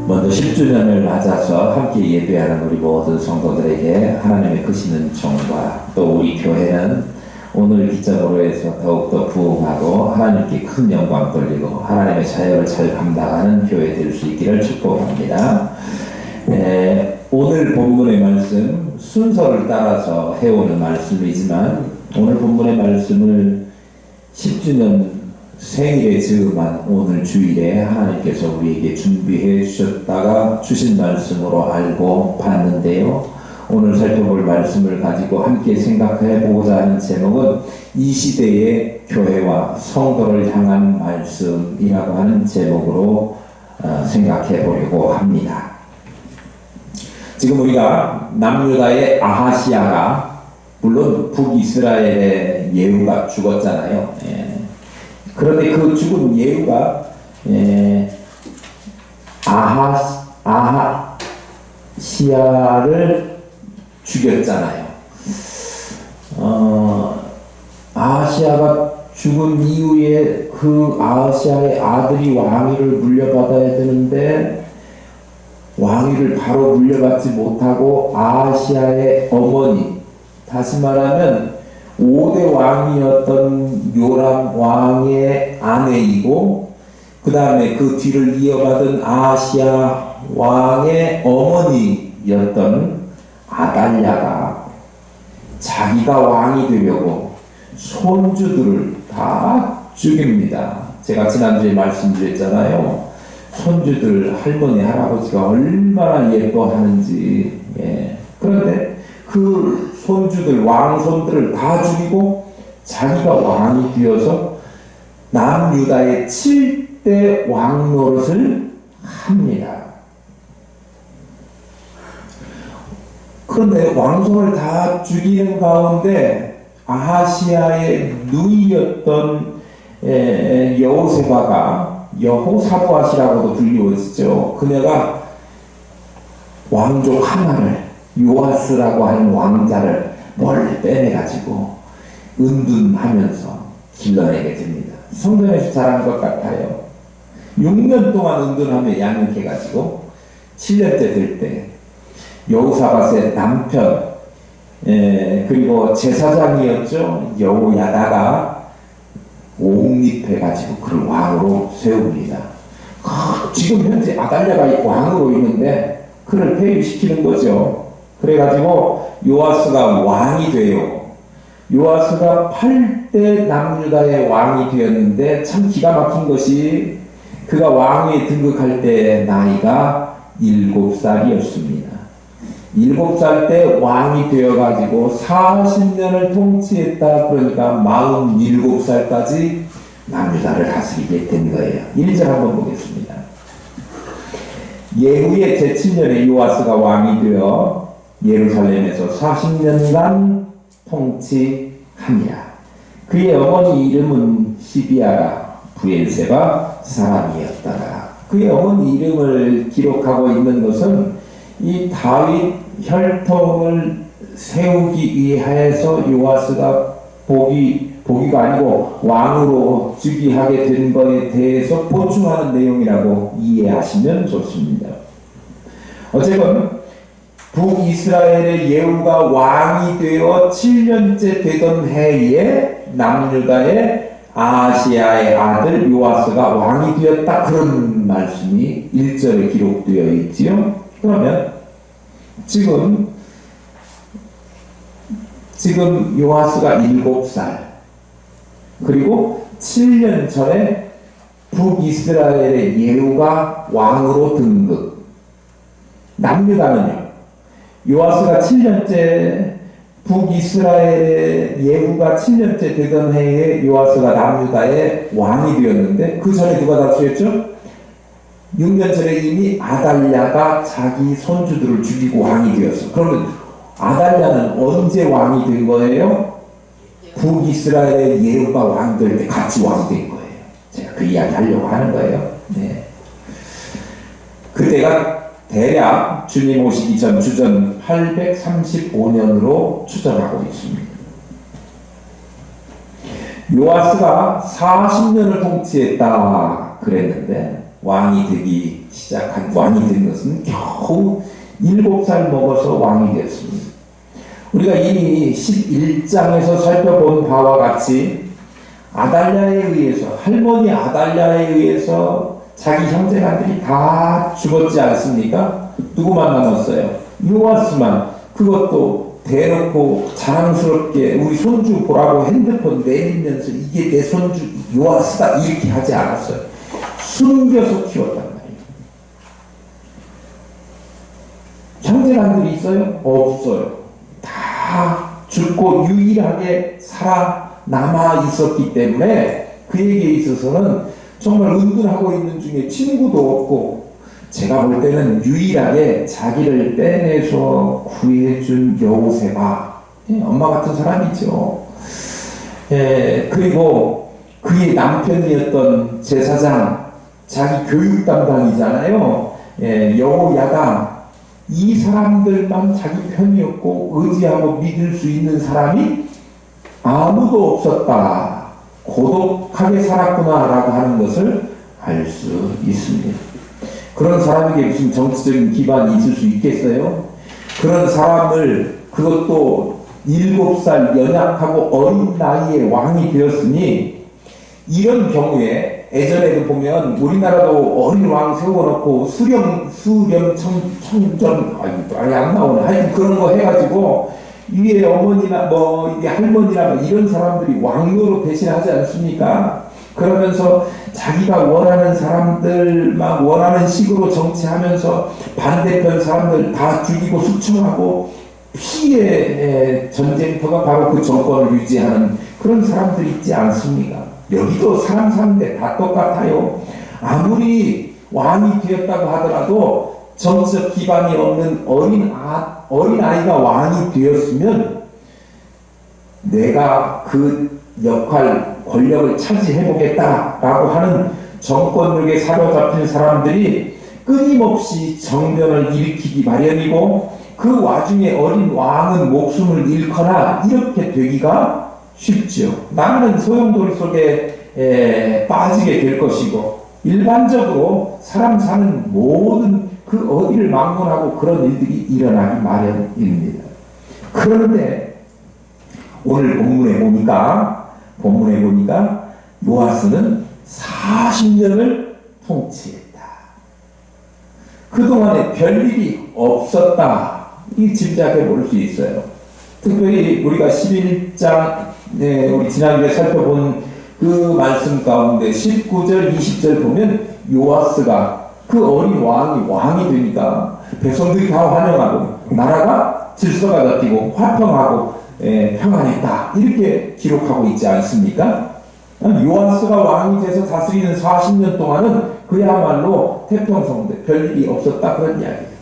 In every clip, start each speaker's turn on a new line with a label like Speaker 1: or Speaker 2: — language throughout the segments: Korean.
Speaker 1: 먼저 10주년을 맞아서 함께 예배하는 우리 모든 성도들에게 하나님의 크신 은총과 또 우리 교회는 오늘 기점으로 해서 더욱더 부흥하고 하나님께 큰 영광 돌리고 하나님의 사역을 잘 감당하는 교회 될 수 있기를 축복합니다. 오늘 본문의 말씀 순서를 따라서 해오는 말씀이지만 오늘 본문의 말씀을 10주년 생일에 즈음한 오늘 주일에 하나님께서 우리에게 준비해 주셨다가 주신 말씀으로 알고 봤는데요. 오늘 살펴볼 말씀을 가지고 함께 생각해 보고자 하는 제목은 이 시대의 교회와 성도를 향한 말씀이라고 하는 제목으로 생각해 보려고 합니다. 지금 우리가 남유다의 아하시야가 물론 북이스라엘의 예후가 죽었잖아요. 그런데 그 죽은 예후가 아하시야를 죽였잖아요. 아하시야가 죽은 이후에 그 아하시야의 아들이 왕위를 물려받아야 되는데 왕위를 바로 물려받지 못하고 아하시야의 어머니, 다시 말하면 5대 왕이었던 요람 왕의 아내이고 그 다음에 그 뒤를 이어받은 아하시야 왕의 어머니였던 아달랴가 자기가 왕이 되려고 손주들을 다 죽입니다. 제가 지난주에 말씀드렸잖아요. 손주들 할머니 할아버지가 얼마나 예뻐하는지. 그런데 그 손주들 왕손들을 다 죽이고 자기가 왕이 되어서 남유다의 7대 왕 노릇을 합니다. 그런데 왕손을 다 죽이는 가운데 아하시야의 누이였던 여호세바가 여호사부앗이라고도 불리워지죠. 그녀가 왕족 하나를 요아스라고 하는 왕자를 멀리 빼내가지고 은둔하면서 길러내게 됩니다. 성전에서 자란 것 같아요. 6년 동안 은둔하며 양육해가지고 7년째 될 때 여호사밧의 남편 그리고 제사장이었죠. 여호야다가 옹립해가지고 그를 왕으로 세웁니다. 지금 현재 아달랴가 왕으로 있는데 그를 폐위시키는 거죠. 그래가지고 요아스가 왕이 돼요. 요아스가 8대 남유다의 왕이 되었는데 참 기가 막힌 것이 그가 왕위에 등극할 때 나이가 7살이었습니다. 7살 때 왕이 되어가지고 40년을 통치했다. 그러니까 47살까지 남유다를 다스리게 된 거예요. 1절 한번 보겠습니다. 예후의 제7년에 요아스가 왕이 되어 예루살렘에서 40년간 통치하니라. 그의 어머니 이름은 시비아라 브엘세바 사람이었더라. 그의 어머니 이름을 기록하고 있는 것은 이 다윗 혈통을 세우기 위해서 요아스가 보기가 아니고 왕으로 즉위하게 된 것에 대해서 보충하는 내용이라고 이해하시면 좋습니다. 어쨌건 북이스라엘의 예후가 왕이 되어 7년째 되던 해에 남유다의 아하시야의 아들 요아스가 왕이 되었다. 그런 말씀이 1절에 기록되어 있지요. 그러면 지금 요아스가 7살 그리고 7년 전에 북이스라엘의 예후가 왕으로 등극. 남유다는요, 요아스가 7년째 북이스라엘의 예후가 7년째 되던 해에 요아스가 남유다의 왕이 되었는데 그 전에 누가 다스렸죠? 6년 전에 이미 아달랴가 자기 손주들을 죽이고 왕이 되었어. 그러면 아달랴는 언제 왕이 된 거예요? 북이스라엘의 예후가 왕 될 때 같이 왕이 된 거예요. 제가 그 이야기 하려고 하는 거예요. 그때가 대략 주님 오시기 전 주전 835년으로 추정하고 있습니다. 요아스가 40년을 통치했다 그랬는데 왕이 되기 시작한, 왕이 된 것은 겨우 7살 먹어서 왕이 되었습니다. 우리가 이미 11장에서 살펴본 바와 같이 아달랴에 의해서, 할머니 아달랴에 의해서 자기 형제간들이 다 죽었지 않습니까? 누구만 남았어요? 요아스만. 그것도 대놓고 자랑스럽게 우리 손주 보라고 핸드폰 내밀면서 이게 내 손주 요아스다 이렇게 하지 않았어요. 숨겨서 키웠단 말이에요. 형제간들이 있어요? 없어요. 다 죽고 유일하게 살아남아 있었기 때문에 그에게 있어서는 정말 은둔하고 있는 중에 친구도 없고, 제가 볼 때는 유일하게 자기를 빼내서 구해준 여호세바, 엄마 같은 사람이죠. 그리고 그의 남편이었던 제사장, 자기 교육 담당이잖아요. 여호야다. 이 사람들만 자기 편이었고 의지하고 믿을 수 있는 사람이 아무도 없었다. 고독하게 살았구나라고 하는 것을 알 수 있습니다. 그런 사람에게 무슨 정치적인 기반이 있을 수 있겠어요? 그런 사람을, 그것도 7살 연약하고 어린 나이에 왕이 되었으니, 이런 경우에 예전에도 보면 우리나라도 어린 왕 세워놓고 청전, 말이 안 나오네. 하여튼 그런 거 해가지고 위에 어머니나 이게 할머니나 이런 사람들이 왕으로 대신하지 않습니까? 그러면서 자기가 원하는 사람들만 원하는 식으로 정치하면서 반대편 사람들 다 죽이고 숙청하고 피해 전쟁터가 바로 그 정권을 유지하는 그런 사람들이 있지 않습니까? 여기도 사람 사는데 다 똑같아요. 아무리 왕이 되었다고 하더라도 정치적 기반이 없는 어린아이가 왕이 되었으면 내가 그 역할, 권력을 차지해보겠다라고 하는 정권력에 사로잡힌 사람들이 끊임없이 정변을 일으키기 마련이고, 그 와중에 어린 왕은 목숨을 잃거나 이렇게 되기가 쉽죠. 나는 소용돌이 속에 빠지게 될 것이고, 일반적으로 사람 사는 모든 그 어디를 막론하고 그런 일들이 일어나기 마련입니다. 그런데 오늘 본문에 보니까 요아스는 40년을 통치했다. 그동안에 별일이 없었다. 이 짐작해 볼 수 있어요. 특별히 우리가 11장, 우리 지난주에 살펴본 그 말씀 가운데 19절, 20절 보면 요아스가 그 어린 왕이 되니까 백성들이 다 환영하고 나라가 질서가 잡히고 화평하고 평안했다. 이렇게 기록하고 있지 않습니까? 요아스가 왕이 돼서 다스리는 40년 동안은 그야말로 태평성대, 별일이 없었다. 그런 이야기예요.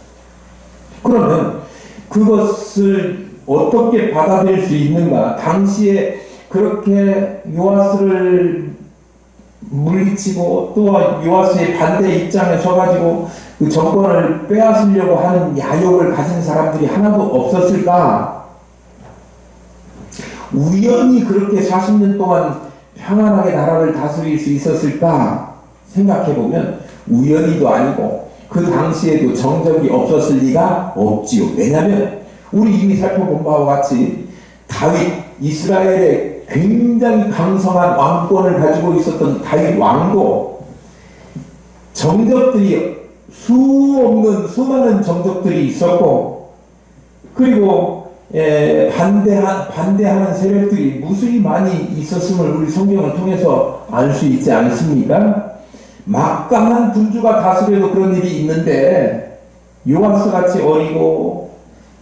Speaker 1: 그러면 그것을 어떻게 받아들일 수 있는가? 당시에 그렇게 요아스를 물리치고 또 요아스의 반대 입장에 서가지고 그 정권을 빼앗으려고 하는 야욕을 가진 사람들이 하나도 없었을까? 우연히 그렇게 40년 동안 평안하게 나라를 다스릴 수 있었을까? 생각해보면 우연히도 아니고 그 당시에도 정적이 없었을 리가 없지요. 왜냐하면 우리 이미 살펴본 바와 같이 다윗, 이스라엘의 굉장히 강성한 왕권을 가지고 있었던 다윗 왕도 정적들이 수많은 정적들이 있었고, 그리고 반대하는 세력들이 무수히 많이 있었음을 우리 성경을 통해서 알 수 있지 않습니까? 막강한 군주가 다스려도 그런 일이 있는데 요아스 같이 어리고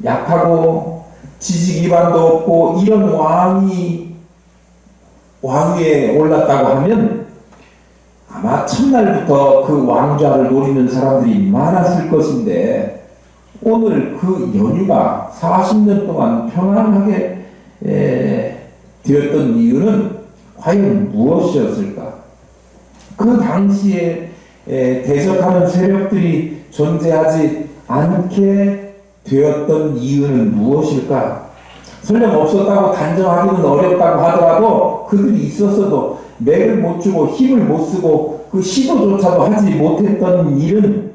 Speaker 1: 약하고 지식 기반도 없고 이런 왕위에 올랐다고 하면 아마 첫날부터 그 왕좌를 노리는 사람들이 많았을 것인데, 오늘 그 연유가 40년 동안 평안하게 되었던 이유는 과연 무엇이었을까? 그 당시에 대적하는 세력들이 존재하지 않게 되었던 이유는 무엇일까? 설령 없었다고 단정하기는 어렵다고 하더라도 그들이 있었어도 맥을 못 주고 힘을 못 쓰고 그 시도조차도 하지 못했던 일은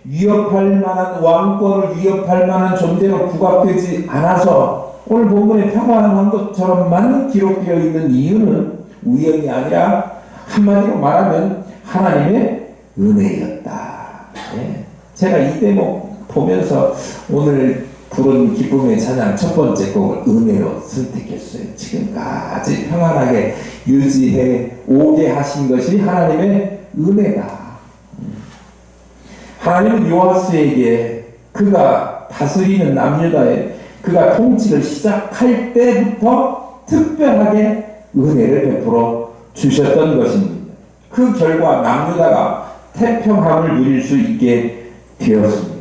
Speaker 1: 위협할 만한 왕권을 위협할 만한 존재로 부각되지 않아서 오늘 본문에 평화한 왕국처럼만 기록되어 있는 이유는 우연이 아니라 한마디로 말하면 하나님의 은혜였다. 예. 제가 이 대목 보면서 오늘 부른 기쁨의 찬양 첫 번째 곡을 은혜로 선택했어요. 지금까지 평안하게 유지해 오게 하신 것이 하나님의 은혜다. 하나님은 요아스에게 그가 다스리는 남유다에 그가 통치를 시작할 때부터 특별하게 은혜를 베풀어 주셨던 것입니다. 그 결과 남유다가 태평함을 누릴 수 있게 되었습니다.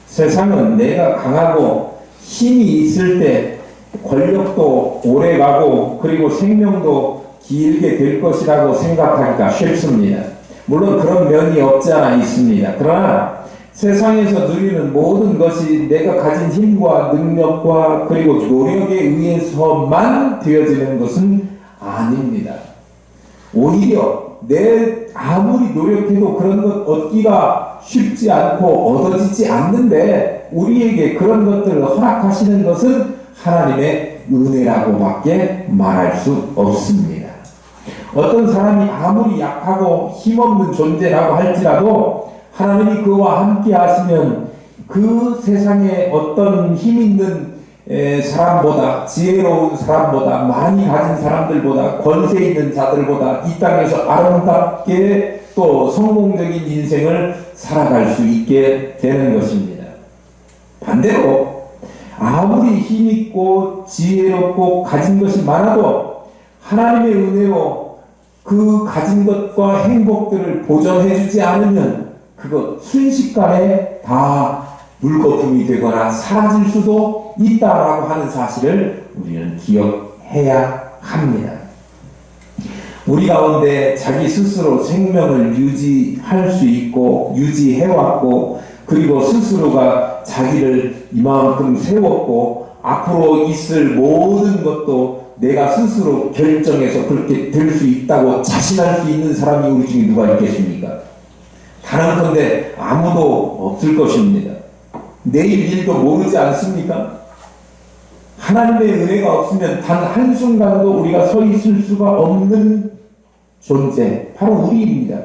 Speaker 1: 세상은 내가 강하고 힘이 있을 때 권력도 오래가고 그리고 생명도 길게 될 것이라고 생각하기가 쉽습니다. 물론 그런 면이 없지 않아 있습니다. 그러나 세상에서 누리는 모든 것이 내가 가진 힘과 능력과 그리고 노력에 의해서만 되어지는 것은 아닙니다. 오히려 내 아무리 노력해도 그런 것 얻기가 쉽지 않고 얻어지지 않는데 우리에게 그런 것들을 허락하시는 것은 하나님의 은혜라고밖에 말할 수 없습니다. 어떤 사람이 아무리 약하고 힘없는 존재라고 할지라도 하나님이 그와 함께 하시면 그 세상에 어떤 힘 있는 사람보다 지혜로운 사람보다 많이 가진 사람들보다 권세 있는 자들보다 이 땅에서 아름답게 또 성공적인 인생을 살아갈 수 있게 되는 것입니다. 반대로 아무리 힘있고 지혜롭고 가진 것이 많아도 하나님의 은혜로 그 가진 것과 행복들을 보전해 주지 않으면 그것 순식간에 다 물거품이 되거나 사라질 수도 있다라고 하는 사실을 우리는 기억해야 합니다. 우리 가운데 자기 스스로 생명을 유지할 수 있고 유지해왔고 그리고 스스로가 자기를 이만큼 세웠고 앞으로 있을 모든 것도 내가 스스로 결정해서 그렇게 될 수 있다고 자신할 수 있는 사람이 우리 중에 누가 있겠습니까? 단언컨대 아무도 없을 것입니다. 내일 일도 모르지 않습니까? 하나님의 은혜가 없으면 단 한순간도 우리가 서 있을 수가 없는 존재, 바로 우리입니다.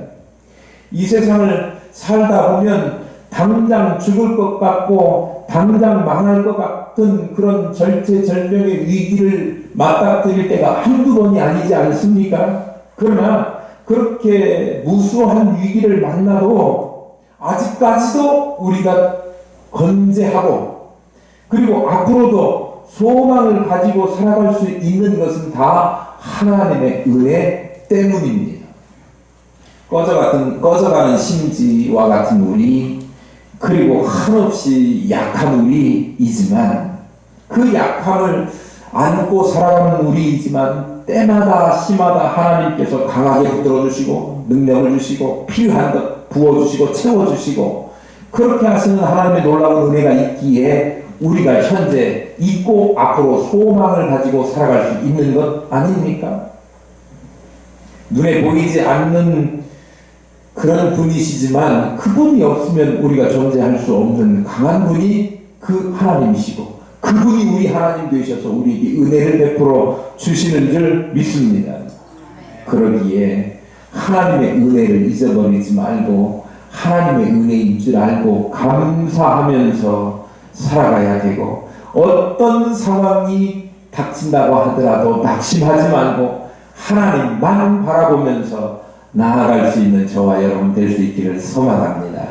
Speaker 1: 이 세상을 살다 보면 당장 죽을 것 같고 당장 망할 것 같은 그런 절체절명의 위기를 맞닥뜨릴 때가 한두 번이 아니지 않습니까? 그러나 그렇게 무수한 위기를 만나도 아직까지도 우리가 건재하고 그리고 앞으로도 소망을 가지고 살아갈 수 있는 것은 다 하나님의 은혜 때문입니다. 꺼져가는 심지와 같은 우리 그리고 한없이 약한 우리이지만 그 약함을 안고 살아가는 우리이지만 때마다 시마다 하나님께서 강하게 붙들어주시고 능력을 주시고 필요한 것 부어주시고 채워주시고 그렇게 하시는 하나님의 놀라운 은혜가 있기에 우리가 현재 있고 앞으로 소망을 가지고 살아갈 수 있는 것 아닙니까? 눈에 보이지 않는 그런 분이시지만 그분이 없으면 우리가 존재할 수 없는 강한 분이 그 하나님이시고 그분이 우리 하나님 되셔서 우리에게 은혜를 베풀어 주시는 줄 믿습니다. 그러기에 하나님의 은혜를 잊어버리지 말고 하나님의 은혜인 줄 알고 감사하면서 살아가야 되고 어떤 상황이 닥친다고 하더라도 낙심하지 말고 하나님만 바라보면서 나아갈 수 있는 저와 여러분 될 수 있기를 소망합니다.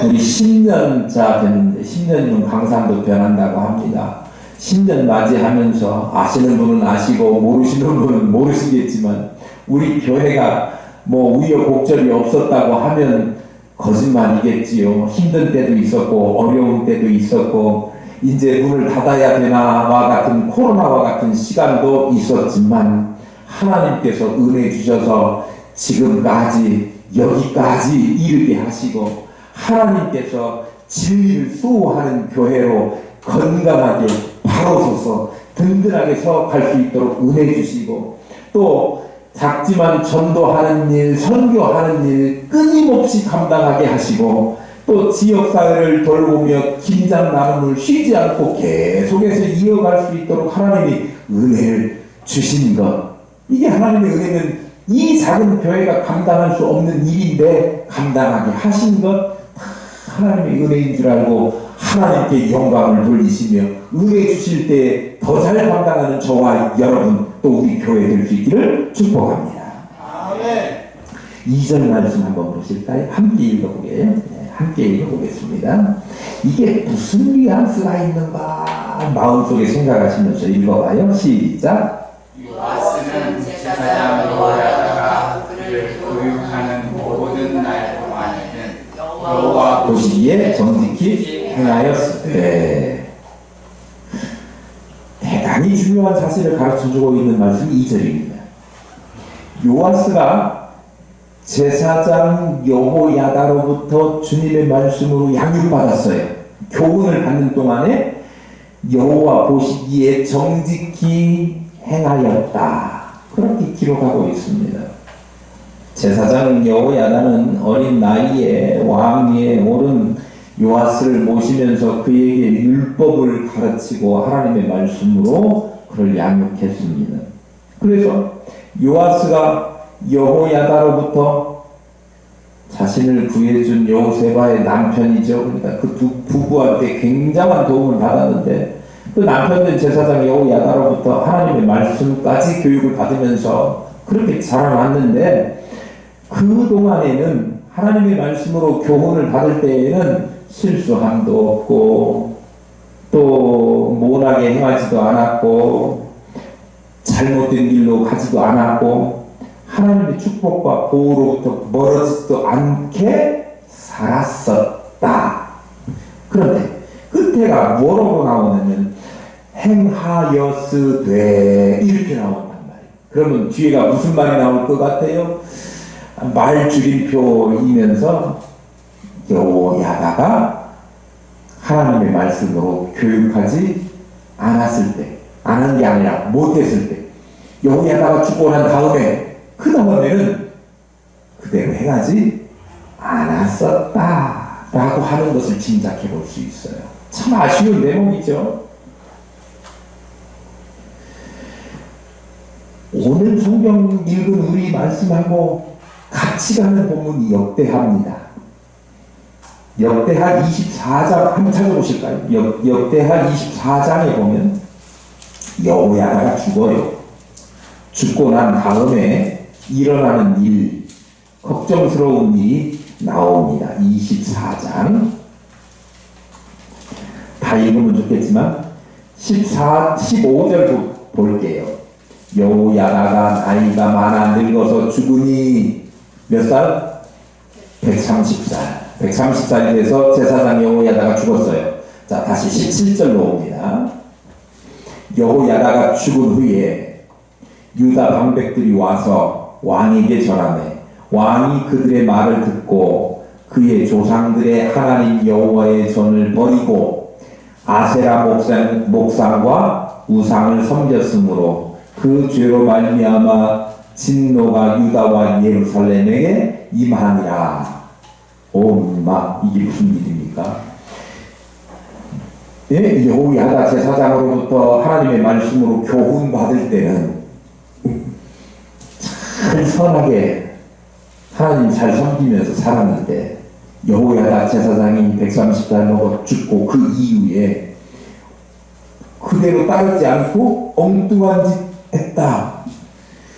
Speaker 1: 우리 10년차 됐는데 10년이면 강산도 변한다고 합니다. 10년 맞이하면서 아시는 분은 아시고 모르시는 분은 모르시겠지만 우리 교회가 뭐 우여곡절이 없었다고 하면 거짓말이겠지요. 힘든 때도 있었고 어려운 때도 있었고 이제 문을 닫아야 되나와 같은 코로나와 같은 시간도 있었지만 하나님께서 은혜 주셔서 지금까지 여기까지 이르게 하시고 하나님께서 진리를 수호하는 교회로 건강하게 바로 서서 든든하게 서갈 수 있도록 은혜 주시고 또 작지만 전도하는 일, 선교하는 일 끊임없이 감당하게 하시고 또 지역사회를 돌보며 김장 나눔을 쉬지 않고 계속해서 이어갈 수 있도록 하나님이 은혜를 주신 것, 이게 하나님의 은혜는 이 작은 교회가 감당할 수 없는 일인데 감당하게 하신 것 하나님의 은혜인 줄 알고 하나님께 영광을 돌리시며 은혜 주실 때 더 잘 감당하는 저와 여러분 또 우리 교회 될 수 있기를 축복합니다. 아멘. 2절 말씀 한번 보실까요? 함께 읽어보게요. 네, 함께 읽어보겠습니다. 이게 무슨 뉘앙스가 있는가 마음속에 생각하시면서 읽어봐요. 시작.
Speaker 2: 요아스는 제사장 여호야다가 그를 교육하는 모든 날 동안에는 여호와
Speaker 1: 보시기에 정직히 행하였으되. 대단히 중요한 사실을 가르쳐주고 있는 말씀이 2절입니다. 요아스가 제사장 여호야다로부터 주님의 말씀으로 양육받았어요. 교훈을 받는 동안에 여호와 보시기에 정직히 행하였다. 그렇게 기록하고 있습니다. 제사장 여호야다는 어린 나이에 왕위에 오른 요아스를 모시면서 그에게 율법을 가르치고 하나님의 말씀으로 그를 양육했습니다. 그래서 요아스가 여호야다로부터 자신을 구해준 여호세바의 남편이죠. 그러니까 그 두 부부한테 굉장한 도움을 받았는데 그 남편된 제사장 여호야다로부터 하나님의 말씀까지 교육을 받으면서 그렇게 자라났는데 그 동안에는 하나님의 말씀으로 교훈을 받을 때에는 실수함도 없고 또 모나게 행하지도 않았고 잘못된 길로 가지도 않았고 하나님의 축복과 보호로부터 멀어지지도 않게 살았었다. 그런데 끝에가 뭐라고 나오냐면 행하였으되 이렇게 나온단 말이에요. 그러면 뒤에가 무슨 말이 나올 것 같아요? 말 줄임표이면서 여호야다가 하나님의 말씀으로 교육하지 않았을 때, 안 한 게 아니라 못했을 때, 여호야다가 죽고 난 다음에 그 다음에는 그대로 행하지 않았었다 라고 하는 것을 짐작해 볼 수 있어요. 참 아쉬운 대목이죠. 오늘 성경 읽은 우리 말씀하고 같이 가는 본문이 역대하입니다. 역대하 24장 한번 찾아보실까요? 역대하 24장에 보면 여호야다가 죽어요. 죽고 난 다음에 일어나는 일, 걱정스러운 일이 나옵니다. 24장 다 읽으면 좋겠지만 15절 볼게요. 여호야다가 나이가 많아 늙어서 죽으니 몇 살? 130살. 130살이 돼서 제사장 여호야다가 죽었어요. 자, 다시 17절로 옵니다. 여호야다가 죽은 후에 유다 방백들이 와서 왕에게 전하매 왕이 그들의 말을 듣고 그의 조상들의 하나님 여호와의 전을 버리고 아세라 목상과 우상을 섬겼으므로 그 죄로 말미암아 진노가 유다와 예루살렘에게 임하니라. 엄마, 이게 무슨 일입니까? 예, 여호야다 제사장으로부터 하나님의 말씀으로 교훈 받을 때는 참 선하게 하나님 잘 섬기면서 살았는데 여호야다 제사장이 130살 먹어 죽고 그 이후에 그대로 따르지 않고 엉뚱한 짓 했다.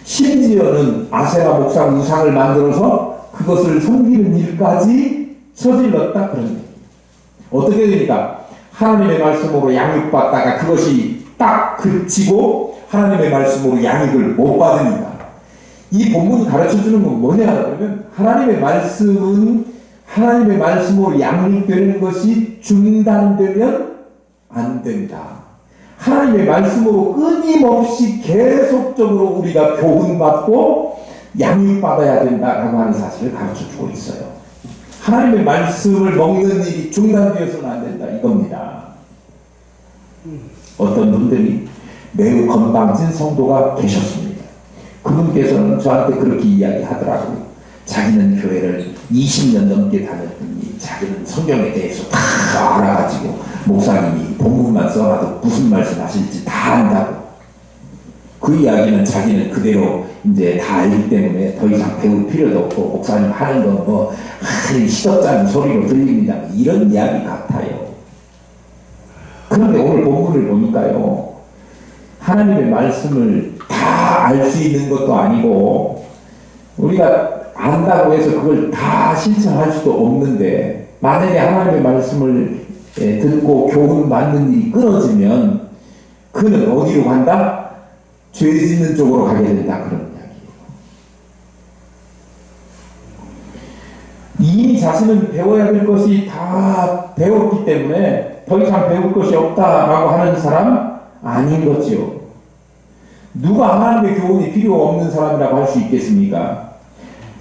Speaker 1: 심지어는 아세라 목상 우상을 만들어서 그것을 섬기는 일까지 저질렀다. 그런 얘기. 어떻게 되니까 하나님의 말씀으로 양육받다가 그것이 딱 그치고 하나님의 말씀으로 양육을 못 받으니까 이 본문이 가르쳐주는 건 뭐냐 그러면 하나님의 말씀은 하나님의 말씀으로 양육되는 것이 중단되면 안 된다. 하나님의 말씀으로 끊임없이 계속적으로 우리가 교훈받고 양육받아야 된다라고 하는 사실을 가르쳐주고 있어요. 하나님의 말씀을 먹는 일이 중단되어서는 안 된다 이겁니다. 어떤 분들이 매우 건방진 성도가 계셨습니다. 그분께서는 저한테 그렇게 이야기하더라고요. 자기는 교회를 20년 넘게 다녔더니 자기는 성경에 대해서 다 알아가지고 목사님이 본문만 써놔도 무슨 말씀 하실지 다 안다고. 그 이야기는 자기는 그대로 이제 다 알기 때문에 더 이상 배울 필요도 없고 목사님 하는 건 뭐 시덥잖은 소리로 들립니다. 이런 이야기 같아요. 그런데 오늘 본문을 보니까요. 하나님의 말씀을 다 알 수 있는 것도 아니고 우리가 안다고 해서 그걸 다 실천할 수도 없는데 만약에 하나님의 말씀을 듣고 교훈 받는 일이 끊어지면 그는 어디로 간다? 죄 짓는 쪽으로 가게 된다. 그런 이야기예요. 이미 자신은 배워야 될 것이 다 배웠기 때문에 더 이상 배울 것이 없다라고 하는 사람 아닌 거지요. 누가 하나님의 교훈이 필요 없는 사람이라고 할 수 있겠습니까?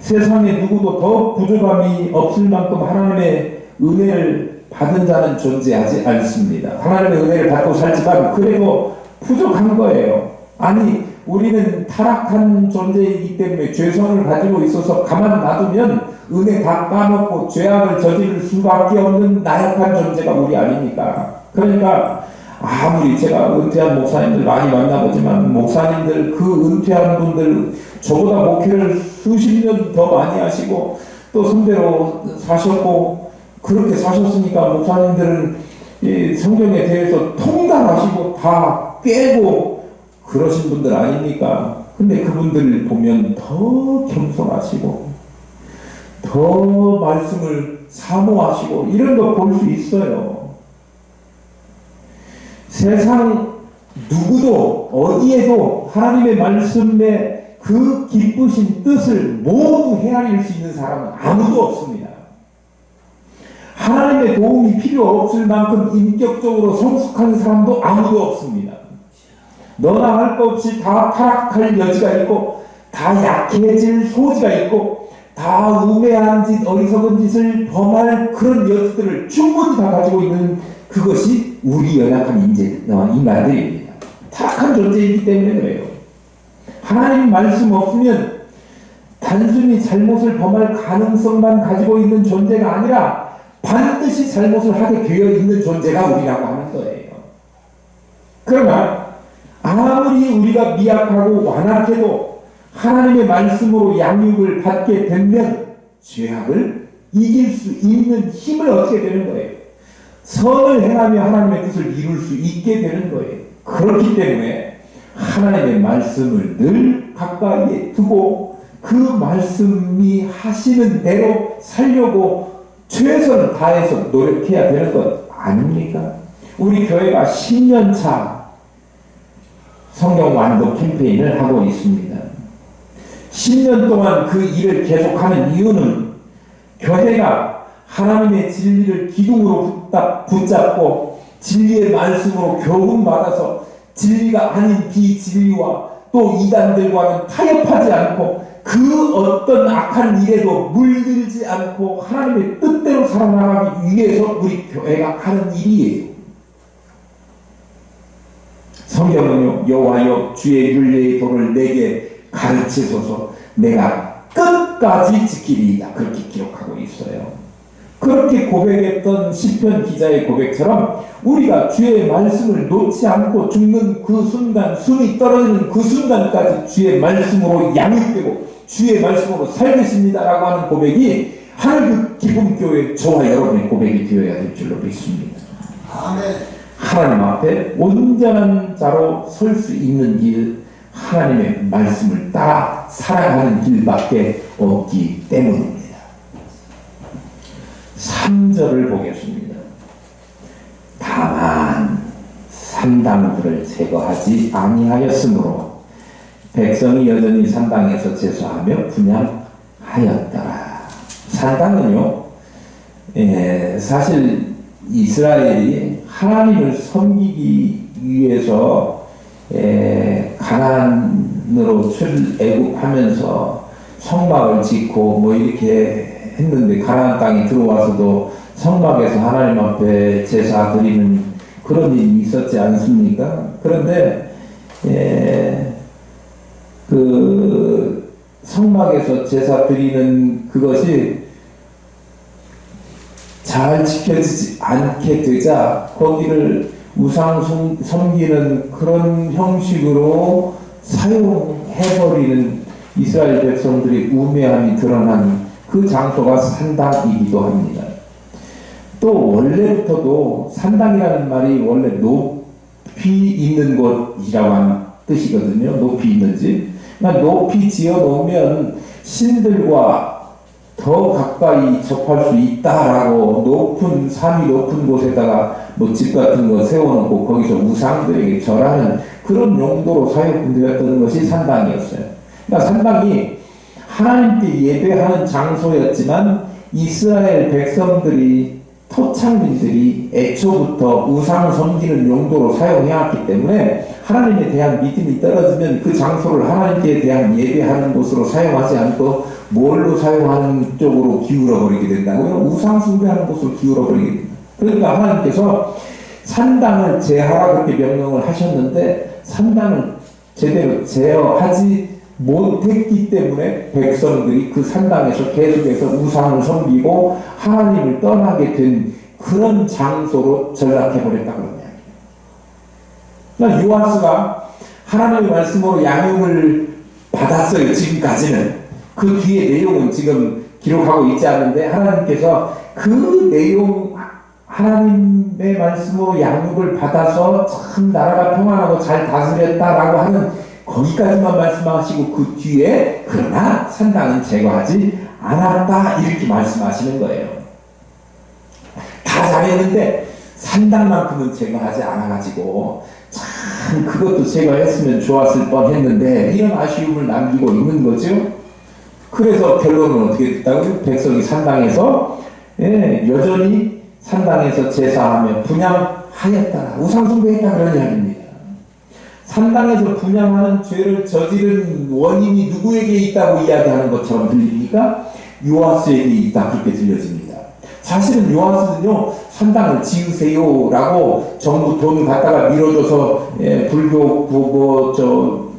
Speaker 1: 세상에 누구도 더 부족함이 없을 만큼 하나님의 은혜를 받은 자는 존재하지 않습니다. 하나님의 은혜를 받고 살지만 그래도 부족한 거예요. 아니 우리는 타락한 존재이기 때문에 죄성을 가지고 있어서 가만 놔두면 은혜 다 까먹고 죄악을 저지를 수밖에 없는 나약한 존재가 우리 아닙니까? 그러니까 아무리 제가 은퇴한 목사님들 많이 만나보지만 목사님들 그 은퇴한 분들 저보다 목회를 수십 년 더 많이 하시고 또 선배로 사셨고 그렇게 사셨으니까 목사님들은 이 성경에 대해서 통달하시고 다 깨고 그러신 분들 아닙니까? 근데 그분들 보면 더 겸손하시고 더 말씀을 사모하시고 이런 거 볼 수 있어요. 세상 누구도 어디에도 하나님의 말씀에 그 기쁘신 뜻을 모두 헤아릴 수 있는 사람은 아무도 없습니다. 하나님의 도움이 필요 없을 만큼 인격적으로 성숙한 사람도 아무도 없습니다. 너나 할 것 없이 다 타락할 여지가 있고 다 약해질 소지가 있고 다 우매한 짓, 어리석은 짓을 범할 그런 여지들을 충분히 다 가지고 있는 그것이 우리 연약한 인간들입니다. 타락한 존재이기 때문에 그래요. 하나님 말씀 없으면 단순히 잘못을 범할 가능성만 가지고 있는 존재가 아니라 반드시 잘못을 하게 되어 있는 존재가 우리라고 하는 거예요. 그러나 아무리 우리가 미약하고 완악해도 하나님의 말씀으로 양육을 받게 되면 죄악을 이길 수 있는 힘을 얻게 되는 거예요. 선을 행하며 하나님의 뜻을 이룰 수 있게 되는 거예요. 그렇기 때문에 하나님의 말씀을 늘 가까이에 두고 그 말씀이 하시는 대로 살려고 최선을 다해서 노력해야 되는 것 아닙니까? 우리 교회가 10년차 성경 완독 캠페인을 하고 있습니다. 10년 동안 그 일을 계속하는 이유는 교회가 하나님의 진리를 기둥으로 붙잡고 진리의 말씀으로 교훈받아서 진리가 아닌 비진리와 또 이단들과는 타협하지 않고 그 어떤 악한 일에도 물들지 않고 하나님의 뜻대로 살아나가기 위해서 우리 교회가 하는 일이에요. 성경은요, 여호와여 주의 윤례의 도를 내게 가르치소서 내가 끝까지 지키리이다 그렇게 기록하고 있어요. 그렇게 고백했던 시편 기자의 고백처럼 우리가 주의 말씀을 놓지 않고 죽는 그 순간, 숨이 떨어지는 그 순간까지 주의 말씀으로 양육되고 주의 말씀으로 살겠습니다라고 하는 고백이 하늘빛 기쁨교회 저와 여러분의 고백이 되어야 될 줄로 믿습니다.
Speaker 2: 아멘.
Speaker 1: 하나님 앞에 온전한 자로 설 수 있는 길, 하나님의 말씀을 따라 살아가는 길밖에 없기 때문입니다. 3절을 보겠습니다. 다만 산당들을 제거하지 아니하였으므로 백성이 여전히 산당에서 제사하며 분향하였더라. 산당은요, 사실 이스라엘이 하나님을 섬기기 위해서 가나안으로 출애굽하면서 성막을 짓고 뭐 이렇게 했는데 가나안 땅에 들어와서도 성막에서 하나님 앞에 제사 드리는 그런 일이 있었지 않습니까? 그런데 그 성막에서 제사 드리는 그것이 잘 지켜지지 않게 되자 거기를 우상 섬기는 그런 형식으로 사용해버리는 이스라엘 백성들의 우매함이 드러난 그 장소가 산당이기도 합니다. 또 원래부터도 산당이라는 말이 원래 높이 있는 곳이라고 하는 뜻이거든요. 높이 있는 집. 그러니까 높이 지어 놓으면 신들과 더 가까이 접할 수 있다라고 높은 산이 높은 곳에다가 뭐 집 같은 거 세워놓고 거기서 우상들에게 절하는 그런 용도로 사용되었던 것이 산당이었어요. 그러니까 산당이 하나님께 예배하는 장소였지만 이스라엘 백성들이 토착민들이 애초부터 우상 섬기는 용도로 사용해왔기 때문에 하나님에 대한 믿음이 떨어지면 그 장소를 하나님께 대한 예배하는 곳으로 사용하지 않고 뭘로 사용하는 쪽으로 기울어버리게 된다고요? 우상 숭배하는 곳으로 기울어버리게 됩니다. 그러니까 하나님께서 산당을 제하라 그렇게 명령을 하셨는데 산당을 제대로 제어하지 못했기 때문에 백성들이 그 산당에서 계속해서 우상을 섬기고 하나님을 떠나게 된 그런 장소로 전락해버렸다 그런 이야기예요. 그러니까 요아스가 하나님의 말씀으로 양육을 받았어요. 지금까지는. 그 뒤에 내용은 지금 기록하고 있지 않는데 하나님께서 그 내용 하나님의 말씀으로 양육을 받아서 참 나라가 평안하고 잘 다스렸다라고 하는 거기까지만 말씀하시고 그 뒤에 그러나 산당은 제거하지 않았다 이렇게 말씀하시는 거예요. 다 잘했는데 산당만큼은 제거하지 않아가지고 참 그것도 제거했으면 좋았을 뻔했는데 이런 아쉬움을 남기고 있는 거죠. 그래서 결론은 어떻게 됐다고요? 백성이 산당에서 여전히 산당에서 제사하며 분향하였다. 우상숭배했다 그런 이야기입니다. 산당에서 분향하는 죄를 저지른 원인이 누구에게 있다고 이야기하는 것처럼 들립니까? 요아스에게 있다 그렇게 들려집니다. 사실은 요아스는요 산당을 지으세요라고 정부 돈 갖다가 밀어줘서 불교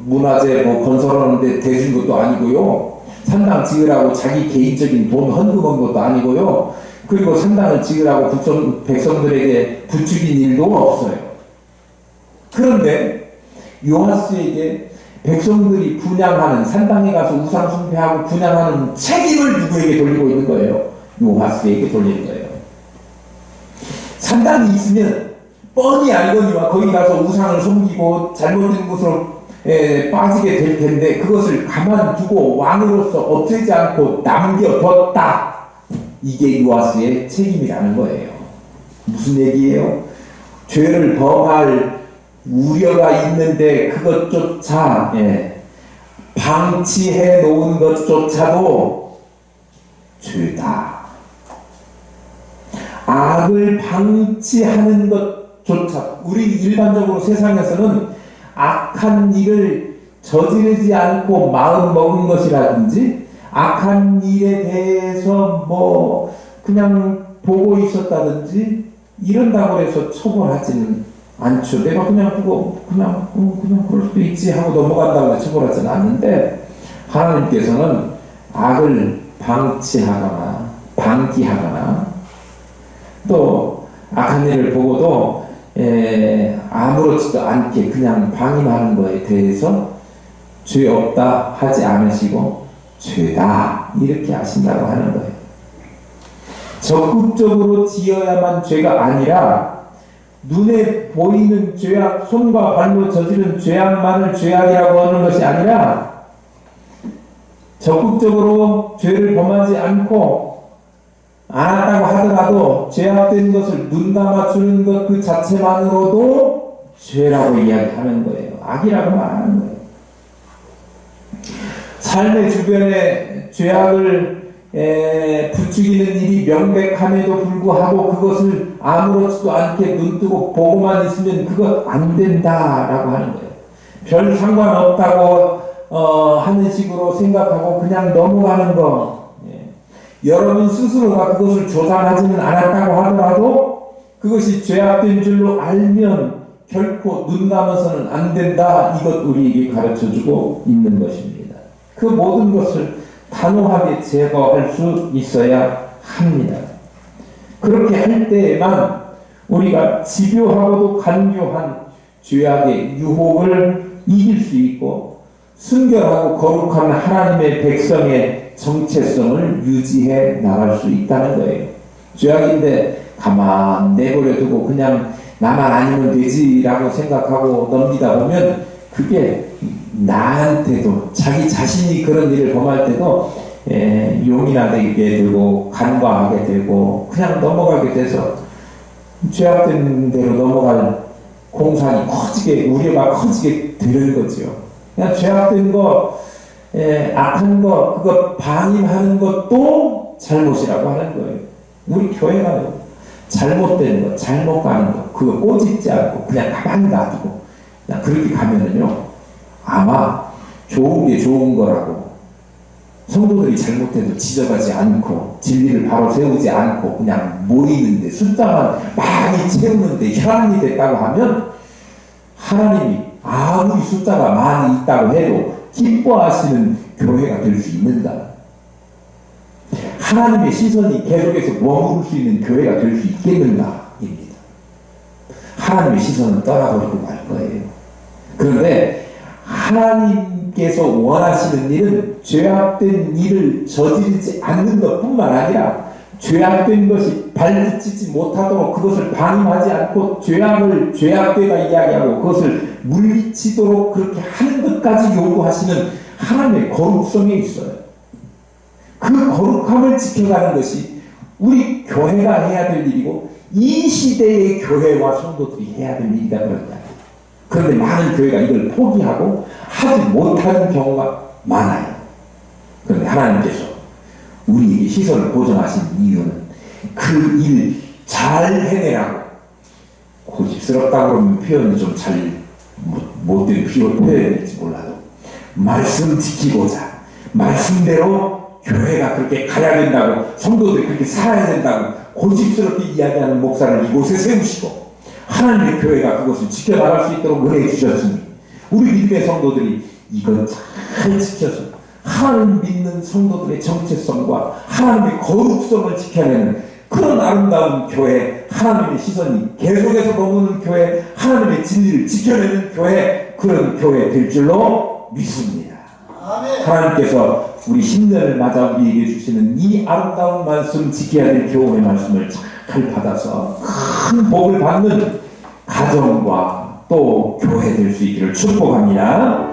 Speaker 1: 문화재 건설하는데 대준 것도 아니고요. 산당 지으라고 자기 개인적인 돈 헌금한 것도 아니고요. 그리고 산당을 지으라고 백성들에게 부추긴 일도 없어요. 그런데 요아스에게 백성들이 분향하는 산당에 가서 우상 숭배하고 분향하는 책임을 누구에게 돌리고 있는 거예요? 요아스에게 돌리는 거예요. 산당이 있으면 뻔히 알거니와 거기 가서 우상을 섬기고 잘못된 곳으로 빠지게 될 텐데 그것을 가만두고 왕으로서 없애지 않고 남겨뒀다. 이게 요아스의 책임이라는 거예요. 무슨 얘기예요? 죄를 범할 우려가 있는데 그것조차 방치해 놓은 것조차도 죄다. 악을 방치하는 것조차 우리 일반적으로 세상에서는 악한 일을 저지르지 않고 마음 먹은 것이라든지 악한 일에 대해서 뭐 그냥 보고 있었다든지 이런다고 해서 처벌하지는 않죠. 내가 그냥 그럴 수도 있지 하고 넘어간다고 해서 처벌하지는 않는데 하나님께서는 악을 방치하거나 방기하거나 또 악한 일을 보고도 아무렇지도 않게 그냥 방임하는 것에 대해서 죄 없다 하지 않으시고 죄다 이렇게 하신다고 하는 거예요. 적극적으로 지어야만 죄가 아니라 눈에 보이는 죄악, 손과 발로 저지른 죄악만을 죄악이라고 하는 것이 아니라 적극적으로 죄를 범하지 않고 않았다고 하더라도 죄악된 것을 눈 감아주는 것 그 자체만으로도 죄라고 이야기하는 거예요. 악이라고 말하는 거예요. 삶의 주변에 죄악을 부추기는 일이 명백함에도 불구하고 그것을 아무렇지도 않게 눈뜨고 보고만 있으면 그것 안 된다라고 하는 거예요. 별 상관없다고 하는 식으로 생각하고 그냥 넘어가는 거. 여러분 스스로가 그것을 조장하지는 않았다고 하더라도 그것이 죄악된 줄로 알면 결코 눈 감아서는 안 된다. 이것 우리에게 가르쳐주고 있는 것입니다. 그 모든 것을 단호하게 제거할 수 있어야 합니다. 그렇게 할 때에만 우리가 집요하고도 간교한 죄악의 유혹을 이길 수 있고 순결하고 거룩한 하나님의 백성의 정체성을 유지해 나갈 수 있다는 거예요. 죄악인데 가만 내버려 두고 그냥 나만 아니면 되지라고 생각하고 넘기다 보면 그게 나한테도 자기 자신이 그런 일을 범할 때도 용인하게 되고 간과하게 되고 그냥 넘어가게 돼서 죄악된 대로 넘어갈 공산이 커지게 우려가 커지게 되는 거죠. 그냥 죄악된 거 악한 거 그거 방임하는 것도 잘못이라고 하는 거예요. 우리 교회가요 잘못된 거 잘못 가는 거 그거 꼬집지 않고 그냥 가만히 놔두고 그냥 그렇게 가면은요 아마 좋은 게 좋은 거라고 성도들이 잘못해도 지적하지 않고 진리를 바로 세우지 않고 그냥 모이는데 숫자만 많이 채우는데 혈안이 됐다고 하면 하나님이 아무리 숫자가 많이 있다고 해도 기뻐하시는 교회가 될 수 있는가? 하나님의 시선이 계속해서 머무를 수 있는 교회가 될 수 있겠는가? 입니다. 하나님의 시선은 떠나버리고 말 거예요. 그런데 하나님께서 원하시는 일은 죄악된 일을 저지르지 않는 것뿐만 아니라 죄악된 것이 발붙이지 못하도록 그것을 방임하지 않고 죄악되다 이야기하고 그것을 물리치도록 그렇게 하는 것까지 요구하시는 하나님의 거룩성이 있어요. 그 거룩함을 지켜가는 것이 우리 교회가 해야 될 일이고 이 시대의 교회와 성도들이 해야 될 일이다 그런다. 그런데 많은 교회가 이걸 포기하고 하지 못하는 경우가 많아요. 그런데 하나님께서 우리에게 시선을 고정하신 이유는 그 일 잘 해내라고 고집스럽다고 그러면 표현이 좀 잘 못된 표현일지 몰라도 말씀 지키고자 말씀대로 교회가 그렇게 가야 된다고 성도들이 그렇게 살아야 된다고 고집스럽게 이야기하는 목사를 이곳에 세우시고 하나님의 교회가 그것을 지켜나갈 수 있도록 은혜 주셨으니 우리 믿음의 성도들이 이걸 잘 지켜서 하나님 믿는 성도들의 정체성과 하나님의 거룩성을 지켜내는 그런 아름다운 교회, 하나님의 시선이 계속해서 머무는 교회, 하나님의 진리를 지켜내는 교회, 그런 교회 될 줄로 믿습니다. 하나님께서 우리 신년을 맞아 우리에게 주시는 이 아름다운 말씀, 지켜야 될 교훈의 말씀을 잘 받아서 큰 복을 받는 가정과 또 교회 될 수 있기를 축복합니다.